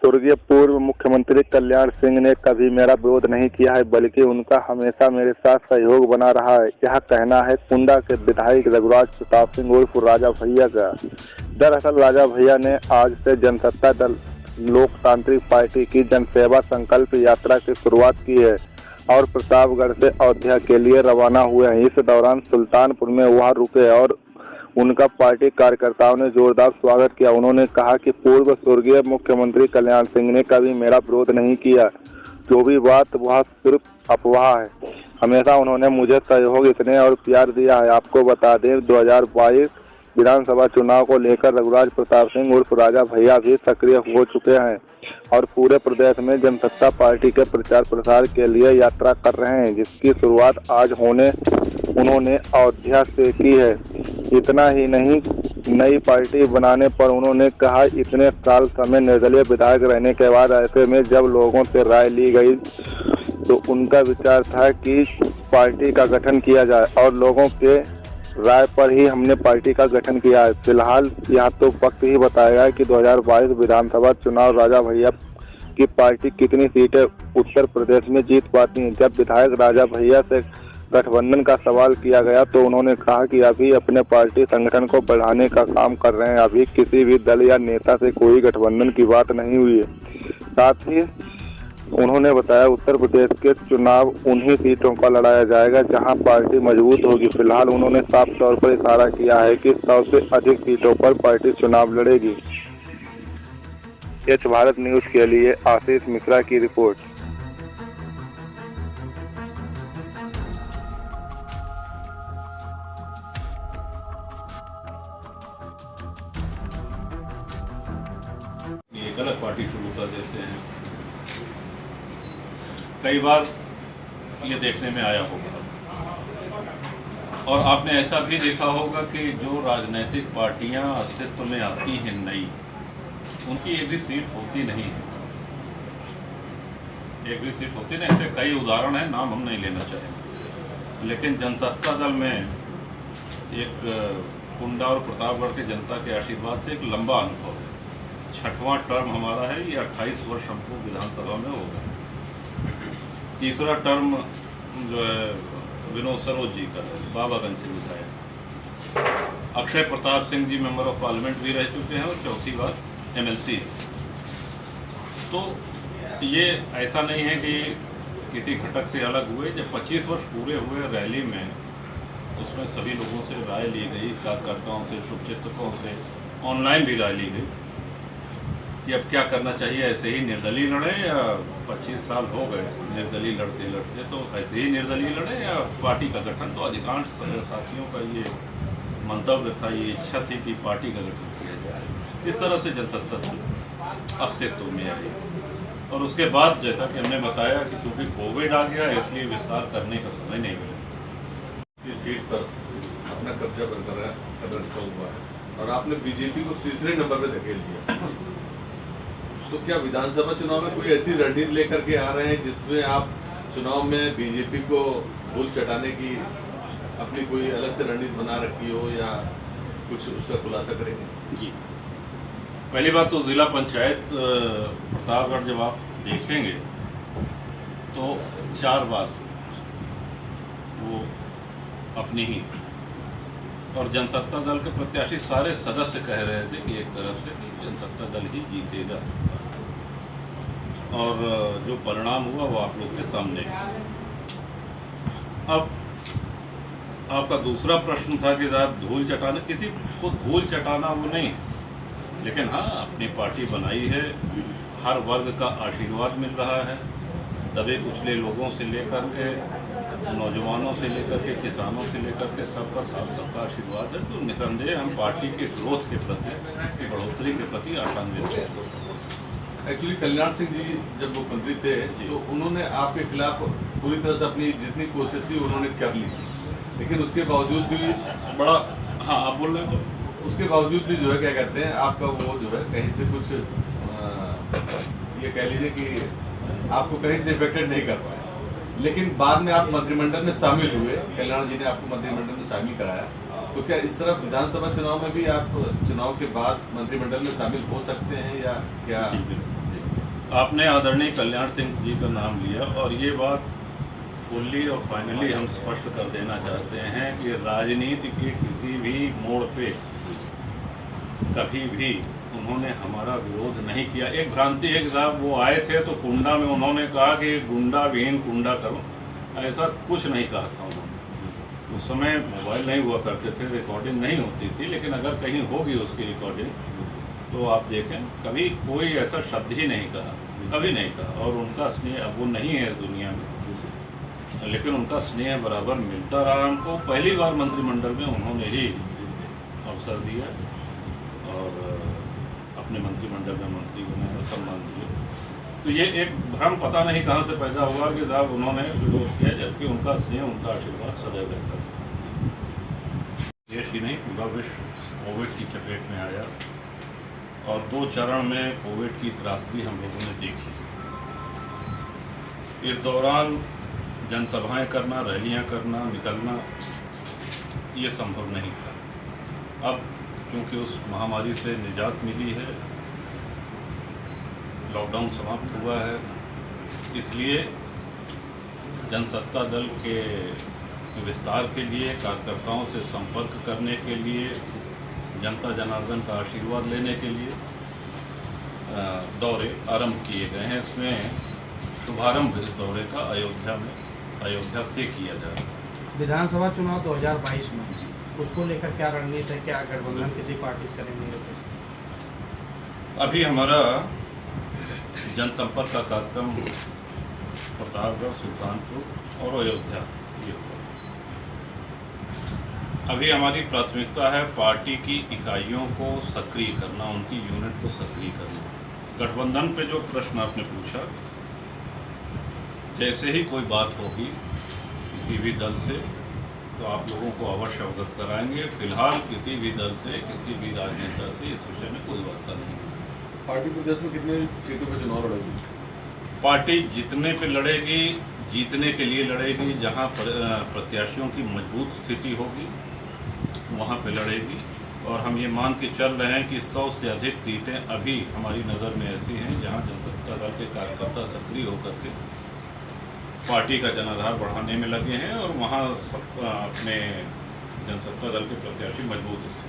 स्वर्गीय पूर्व मुख्यमंत्री कल्याण सिंह ने कभी मेरा विरोध नहीं किया है, बल्कि उनका हमेशा मेरे साथ सहयोग बना रहा है। यह कहना है कुंडा के विधायक रघुराज प्रताप सिंह उर्फ राजा भैया का। दरअसल राजा भैया ने आज से जनसत्ता दल लोकतांत्रिक पार्टी की जनसेवा संकल्प यात्रा की शुरुआत की है और प्रतापगढ़ से अयोध्या के लिए रवाना हुए हैं। इस दौरान सुल्तानपुर में वह रुके और उनका पार्टी कार्यकर्ताओं ने जोरदार स्वागत किया। उन्होंने कहा कि पूर्व स्वर्गीय मुख्यमंत्री कल्याण सिंह ने कभी मेरा विरोध नहीं किया, जो भी बात वह सिर्फ अफवाह है। हमेशा उन्होंने मुझे सहयोग स्नेह और प्यार दिया है। आपको बता दें 2022 विधानसभा चुनाव को लेकर रघुराज प्रताप सिंह उर्फ राजा भैया भी सक्रिय हो चुके हैं और पूरे प्रदेश में जनसत्ता पार्टी के प्रचार प्रसार के लिए यात्रा कर रहे हैं, जिसकी शुरुआत आज उन्होंने अयोध्या से की है। इतना ही नहीं, नई पार्टी बनाने पर उन्होंने कहा, इतने साल समय निर्दलीय विधायक रहने के बाद ऐसे में जब लोगों से राय ली गई तो उनका विचार था कि पार्टी का गठन किया जाए और लोगों के राय पर ही हमने पार्टी का गठन किया है। फिलहाल यह तो वक्त ही बताएगा कि 2022 विधानसभा चुनाव राजा भैया की पार्टी कितनी सीटें उत्तर प्रदेश में जीत पाती है। जब विधायक राजा भैया से गठबंधन का सवाल किया गया तो उन्होंने कहा कि अभी अपने पार्टी संगठन को बढ़ाने का काम कर रहे हैं। अभी किसी भी दल या नेता से कोई गठबंधन की बात नहीं हुई है। साथ ही उन्होंने बताया उत्तर प्रदेश के चुनाव उन्हीं सीटों का लड़ाया जाएगा जहां पार्टी मजबूत होगी। फिलहाल उन्होंने साफ तौर पर इशारा किया है कि 100 से अधिक सीटों पर पार्टी चुनाव लड़ेगी। एच भारत न्यूज के लिए आशीष मिश्रा की रिपोर्ट। एक अलग पार्टी शुरू कर देते हैं। कई बार ये देखने में आया होगा और आपने ऐसा भी देखा होगा कि जो राजनीतिक पार्टियां अस्तित्व में आती हैं नई, उनकी एक भी सीट होती नहीं है। एक भी सीट होती नहीं। ऐसे कई उदाहरण हैं, नाम हम नहीं लेना चाहेंगे, लेकिन जनसत्ता दल में एक कुंडा और प्रतापगढ़ की जनता के आशीर्वाद से एक लंबा अनुभव है। 6वां टर्म हमारा है, ये 28 वर्ष हमको विधानसभा में हो गए। तीसरा टर्म जो है विनोद सरोज जी का है, बाबागंज से विधायक। Akshay Pratap Singh ji member of parliament भी रह चुके हैं और चौथी बार MLC। तो ये ऐसा नहीं है कि किसी घटक से अलग हुए। जब 25 वर्ष पूरे हुए रैली में, उसमें सभी लोगों से राय ली गई, कार्यकर्ताओं से, शुभचिंतकों से, ऑनलाइन भी राय ली गई कि अब क्या करना चाहिए। ऐसे ही निर्दलीय लड़े या 25 साल हो गए निर्दलीय लड़ते लड़ते, तो ऐसे ही निर्दलीय लड़े या पार्टी का गठन। तो अधिकांश साथियों का ये मंतव्य था, ये इच्छा थी कि पार्टी का गठन किया जाए। इस तरह से जनसत्ता दल अस्तित्व में आई और उसके बाद जैसा कि हमने बताया कि क्योंकि कोविड आ गया, इसलिए विस्तार करने का समय नहीं मिला। इस सीट पर अपना कब्जा बरकरार रखा हुआ है और आपने बीजेपी को तीसरे नंबर पर धकेल दिया। तो क्या विधानसभा चुनाव में कोई ऐसी रणनीति लेकर के आ रहे हैं जिसमें आप चुनाव में बीजेपी को धूल चटाने की अपनी कोई अलग से रणनीति बना रखी हो या कुछ उसका खुलासा करेंगे? जी, पहली बात तो जिला पंचायत प्रतापगढ़ जब आप देखेंगे तो 4 बार वो अपनी ही, और जनसत्ता दल के प्रत्याशी सारे सदस्य कह रहे थे कि एक तरफ से कि जनसत्ता दल ही जीतेगा और जो परिणाम हुआ वो आप लोग के सामने। अब आपका दूसरा प्रश्न था कि साहब धूल चटाना, किसी को धूल चटाना वो नहीं, लेकिन हाँ अपनी पार्टी बनाई है, हर वर्ग का आशीर्वाद मिल रहा है। दबे कुचले लोगों से लेकर के नौजवानों से लेकर के किसानों से लेकर के सबका साथ सबका आशीर्वाद है। तो निसंदेह हम पार्टी के ग्रोथ के प्रति, बढ़ोतरी के प्रति आशान्वित हैं। एक्चुअली कल्याण सिंह जी जब वो मंत्री थे तो उन्होंने आपके खिलाफ पूरी तरह से अपनी जितनी कोशिश थी उन्होंने कर ली, लेकिन उसके बावजूद भी बड़ा, हाँ आप बोल रहे हैं, तो उसके बावजूद भी जो है क्या कहते हैं आपका वो जो है कहीं से कुछ ये कह लीजिए कि आपको कहीं से इफेक्टेड नहीं कर पाए। लेकिन बाद में आप मंत्रिमंडल में शामिल हुए, कल्याण जी ने आपको मंत्रिमंडल में शामिल कराया। तो क्या इस तरह विधानसभा चुनाव में भी आप चुनाव के बाद मंत्रिमंडल में शामिल हो सकते हैं या क्या? आपने आदरणीय कल्याण सिंह जी का नाम लिया और ये बात फुल्ली और फाइनली हम स्पष्ट कर देना चाहते हैं कि राजनीति के किसी भी मोड़ पे कभी भी उन्होंने हमारा विरोध नहीं किया। एक भ्रांति है कि साहब वो आए थे तो कुंडा में उन्होंने कहा कि गुंडा विहीन कुंडा करो, ऐसा कुछ नहीं कहा था उन्होंने। उस समय मोबाइल नहीं हुआ करते थे, रिकॉर्डिंग नहीं होती थी, लेकिन अगर कहीं होगी उसकी रिकॉर्डिंग तो आप देखें, कभी कोई ऐसा शब्द ही नहीं कहा, कभी नहीं कहा। और उनका स्नेह अब वो नहीं है दुनिया में, लेकिन उनका स्नेह बराबर मिलता रहा हमको। पहली बार मंत्रिमंडल में उन्होंने ही अवसर दिया और अपने मंत्रिमंडल में मंत्री बने और सम्मान दिए। तो ये एक भ्रम पता नहीं कहाँ से पैदा हुआ कि साहब उन्होंने विरोध किया, जबकि उनका स्नेह, उनका आशीर्वाद सदैव रहता है। देश ही नहीं, पूरा विश्व कोविड की चपेट में आया और 2 चरण में कोविड की त्रासदी हम लोगों ने देखी। इस दौरान जनसभाएं करना, रैलियां करना, निकलना ये संभव नहीं था। अब क्योंकि उस महामारी से निजात मिली है, लॉकडाउन समाप्त हुआ है, इसलिए जनसत्ता दल के विस्तार के लिए, कार्यकर्ताओं से संपर्क करने के लिए, जनता जनार्दन का आशीर्वाद लेने के लिए दौरे आरंभ किए गए हैं। इसमें शुभारंभ इस दौरे का अयोध्या से किया जा रहा है। विधानसभा चुनाव 2022 में उसको लेकर क्या रणनीति है, क्या गठबंधन किसी पार्टी से करेंगे? अभी हमारा जनसंपर्क का कार्यक्रम प्रतापगढ़, सुल्तानपुर और अयोध्या ये होगा। अभी हमारी प्राथमिकता है पार्टी की इकाइयों को सक्रिय करना, उनकी यूनिट को सक्रिय करना। गठबंधन पे जो प्रश्न आपने पूछा, जैसे ही कोई बात होगी किसी भी दल से तो आप लोगों को अवश्य अवगत कराएंगे। फिलहाल किसी भी दल से, किसी भी राजनेता से इस विषय में कोई वार्ता नहीं है। पार्टी प्रदेश में कितने सीटों पर चुनाव लड़ेगी? पार्टी जितने पे लड़ेगी, जीतने के लिए लड़ेगी। जहां प्रत्याशियों की मजबूत स्थिति होगी वहां पे लड़ेगी। और हम ये मान के चल रहे हैं कि 100 से अधिक सीटें अभी हमारी नज़र में ऐसी हैं जहां जनसत्ता दल के कार्यकर्ता सक्रिय होकर के पार्टी का जनाधार बढ़ाने में लगे हैं और वहां अपने जनसत्ता दल के प्रत्याशी मजबूत स्थिति